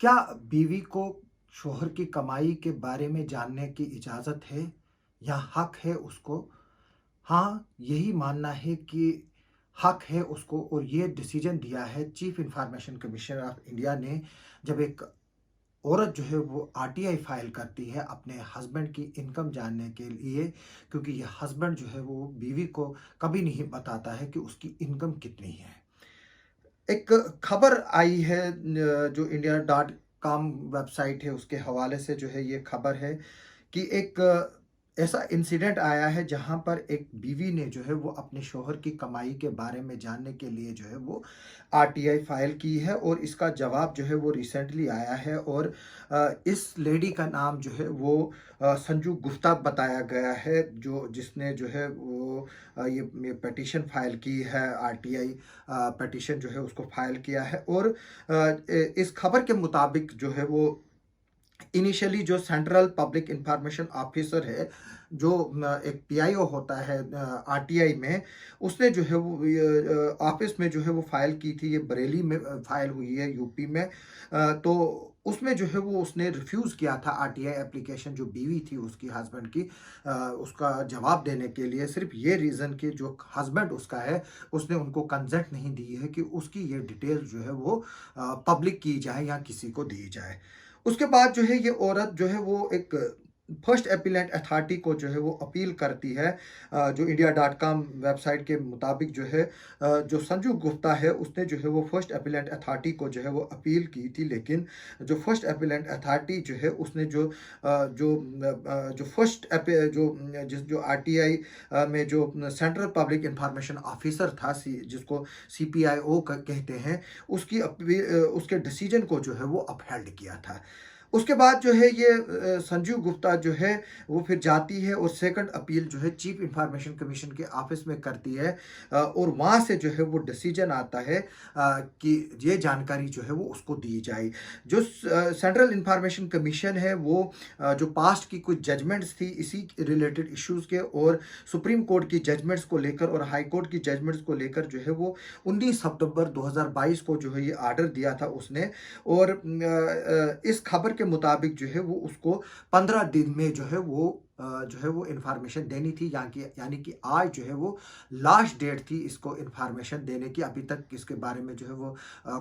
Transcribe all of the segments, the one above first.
क्या बीवी को शोहर की कमाई के बारे में जानने की इजाज़त है या हक है उसको? हाँ, यही मानना है कि हक है उसको और ये डिसीजन दिया है chief information commission of India ने। जब एक औरत जो है वो आरटीआई फाइल करती है अपने हस्बैंड की इनकम जानने के लिए, क्योंकि ये हस्बैंड जो है वो बीवी को कभी नहीं बताता है कि उसकी इनकम कितनी है। एक खबर आई है जो इंडिया डॉट कॉम वेबसाइट है उसके हवाले से जो है ये खबर है कि एक ऐसा इंसिडेंट आया है जहां पर एक बीवी ने जो है वो अपने शोहर की कमाई के बारे में जानने के लिए जो है वो आरटीआई फाइल की है और इसका जवाब जो है वो रिसेंटली आया है। और इस लेडी का नाम जो है वो संजू गुप्ता बताया गया है, जो जिसने जो है वो ये पिटीशन फाइल की है। आरटीआई पिटीशन जो है उसको फाइल किया है और इस खबर के मुताबिक जो है वो इनिशियली जो सेंट्रल पब्लिक इंफॉर्मेशन ऑफिसर है, जो एक पीआईओ होता है आरटीआई में, उसने जो है वो ऑफिस में जो है वो फाइल की थी। ये बरेली में फाइल हुई है, यूपी में। तो उसमें जो है वो उसने रिफ्यूज़ किया था आरटीआई एप्लीकेशन, जो बीवी थी उसकी हस्बैंड की, उसका जवाब देने के लिए। सिर्फ ये रीज़न कि जो हस्बैंड उसका है उसने उनको कंसेंट नहीं दी है कि उसकी ये डिटेल जो है वो पब्लिक की जाए या किसी को दी जाए। उसके बाद जो है ये औरत जो है वो एक फर्स्ट अपीलेंट अथॉरिटी को जो है वो अपील करती है। जो इंडिया डॉट कॉम वेबसाइट के मुताबिक जो है जो संजू गुप्ता है उसने जो है वो फर्स्ट अपीलेंट अथॉरिटी को जो है वो अपील की थी। लेकिन जो फर्स्ट अपीलेंट अथॉरिटी जो है उसने जो फर्स्ट जो आरटीआई में जो सेंट्रल पब्लिक इंफॉर्मेशन ऑफिसर था, जिसको सीपीआईओ कहते हैं, उसके डिसीजन को जो है वो अपहेल्ड किया था। उसके बाद जो है ये संजीव गुप्ता जो है वो फिर जाती है और सेकंड अपील जो है चीफ इंफॉर्मेशन कमीशन के ऑफिस में करती है। और वहाँ से जो है वो डिसीजन आता है कि ये जानकारी जो है वो उसको दी जाए। जो सेंट्रल इंफॉर्मेशन कमीशन है वो जो पास्ट की कुछ जजमेंट्स थी इसी रिलेटेड इश्यूज़ के, और सुप्रीम कोर्ट की जजमेंट्स को लेकर और हाई कोर्ट की जजमेंट्स को लेकर जो है वो 19 सितंबर 2022 को जो है ये आर्डर दिया था उसने। और इस खबर के मुताबिक जो है वो उसको 15 दिन में जो है वो इंफॉर्मेशन देनी थी, यानी कि आज जो है वो लास्ट डेट थी इसको इंफॉर्मेशन देने की। अभी तक इसके बारे में जो है वो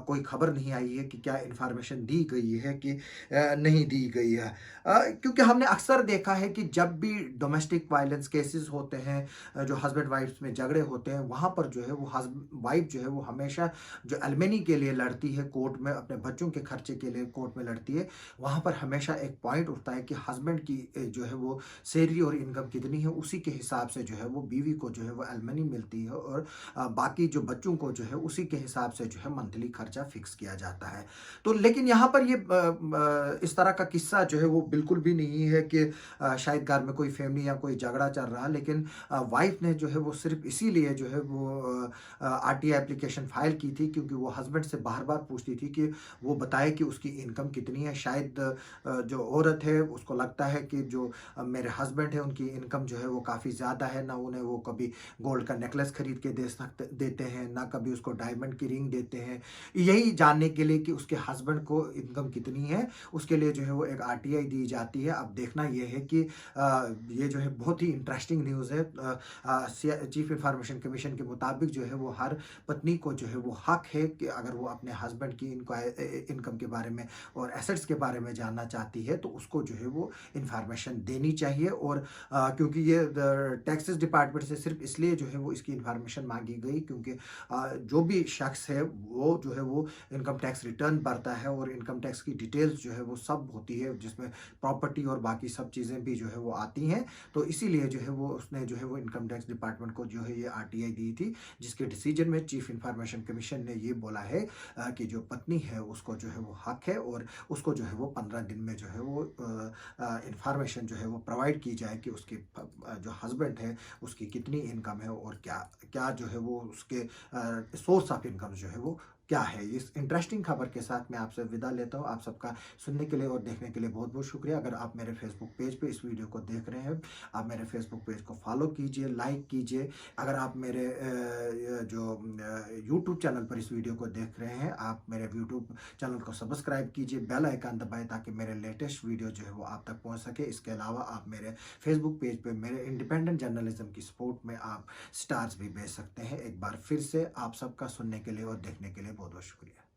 कोई खबर नहीं आई है कि क्या इंफॉर्मेशन दी गई है कि नहीं दी गई है। क्योंकि हमने अक्सर देखा है कि जब भी डोमेस्टिक वायलेंस केसेस होते हैं, जो हस्बैंड वाइफ में झगड़े होते हैं, वहाँ पर जो है वो वाइफ जो है वो हमेशा जो एलमेनी के लिए लड़ती है कोर्ट में, अपने बच्चों के खर्चे के लिए कोर्ट में लड़ती है। वहाँ पर हमेशा एक पॉइंट उठता है कि हस्बैंड की जो है वो सैलरी और इनकम कितनी है, उसी के हिसाब से जो है वो बीवी को जो है वो एलमनी मिलती है, और बाकी जो बच्चों को जो है उसी के हिसाब से जो है मंथली खर्चा फिक्स किया जाता है। तो लेकिन यहाँ पर ये इस तरह का किस्सा जो है वो बिल्कुल भी नहीं है कि शायद घर में कोई फैमिली या कोई झगड़ा चल रहा है। लेकिन वाइफ ने जो है वो सिर्फ इसीलिए जो है वो आरटीआई एप्लीकेशन फाइल की थी क्योंकि वो हस्बैंड से बार बार पूछती थी कि वो बताए कि उसकी इनकम कितनी है। शायद जो औरत है उसको लगता है कि जो मेरे हस्बैंड है उनकी इनकम जो है वो काफ़ी ज़्यादा है, ना उन्हें वो कभी गोल्ड का नेकलेस खरीद के देते हैं, ना कभी उसको डायमंड की रिंग देते हैं। यही जानने के लिए कि उसके हस्बैंड को इनकम कितनी है, उसके लिए जो है वो एक आरटीआई दी जाती है। अब देखना यह है कि ये जो है बहुत ही इंटरेस्टिंग न्यूज़ है। चीफ इंफॉर्मेशन कमीशन के मुताबिक जो है वो हर पत्नी को जो है वो हक है कि अगर वो अपने हस्बैंड की इनकम के बारे में और एसेट्स के बारे में जानना चाहती है तो उसको जो है वो इंफॉर्मेशन देनी चाहिए। और क्योंकि ये टैक्सेस डिपार्टमेंट से सिर्फ इसलिए जो है वो इसकी इंफॉर्मेशन मांगी गई क्योंकि जो भी शख्स है वो जो है वो इनकम टैक्स रिटर्न भरता है और इनकम टैक्स की डिटेल्स जो है वो सब होती है, जिसमें प्रॉपर्टी और बाकी सब चीज़ें भी जो है वो आती हैं। तो इसीलिए जो है वो उसने जो है वो इनकम टैक्स डिपार्टमेंट को जो है ये आरटीआई दी थी, जिसके डिसीजन में चीफ इंफॉर्मेशन कमीशन ने ये बोला है कि जो पत्नी है उसको जो है वो हक है और उसको जो है वो 15 दिन में जो है वो इंफॉर्मेशन जो है वो प्रोवाइड की जाए कि उसके जो हस्बैंड है उसकी कितनी इनकम है और क्या क्या जो है वो उसके सोर्स ऑफ इनकम जो है वो क्या है। इस इंटरेस्टिंग खबर के साथ मैं आपसे विदा लेता हूँ। आप सबका सुनने के लिए और देखने के लिए बहुत बहुत शुक्रिया। अगर आप मेरे फेसबुक पेज पे इस वीडियो को देख रहे हैं, आप मेरे फेसबुक पेज को फॉलो कीजिए, लाइक कीजिए। अगर आप मेरे यूट्यूब चैनल पर इस वीडियो को देख रहे हैं, आप मेरे यूट्यूब चैनल को सब्सक्राइब कीजिए, बेल आइकन दबाएं ताकि मेरे लेटेस्ट वीडियो जो है वो आप तक पहुंच सके। इसके अलावा आप मेरे फेसबुक पेज पे मेरे इंडिपेंडेंट जर्नलिज्म की सपोर्ट में आप स्टार्स भी भेज सकते हैं। एक बार फिर से आप सबका सुनने के लिए और देखने के लिए बहुत बहुत शुक्रिया।